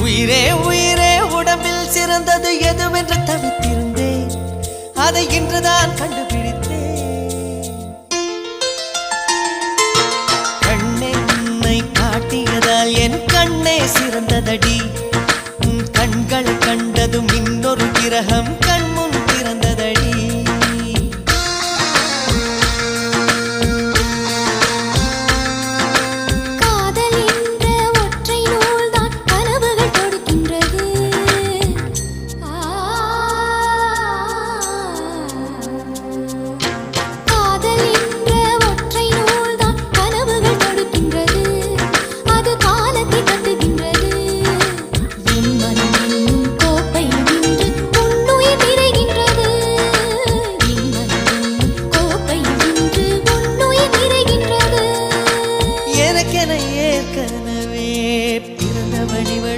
உயிரே உயிரே உடம்பில் சிறந்தது எதுவென்று தவித்திருந்தேன், அதை இன்றுதான் கண்டுபிடித்தேன். கண்ணென்னை காட்டியதால் என் கண்ணே சிறந்ததடி.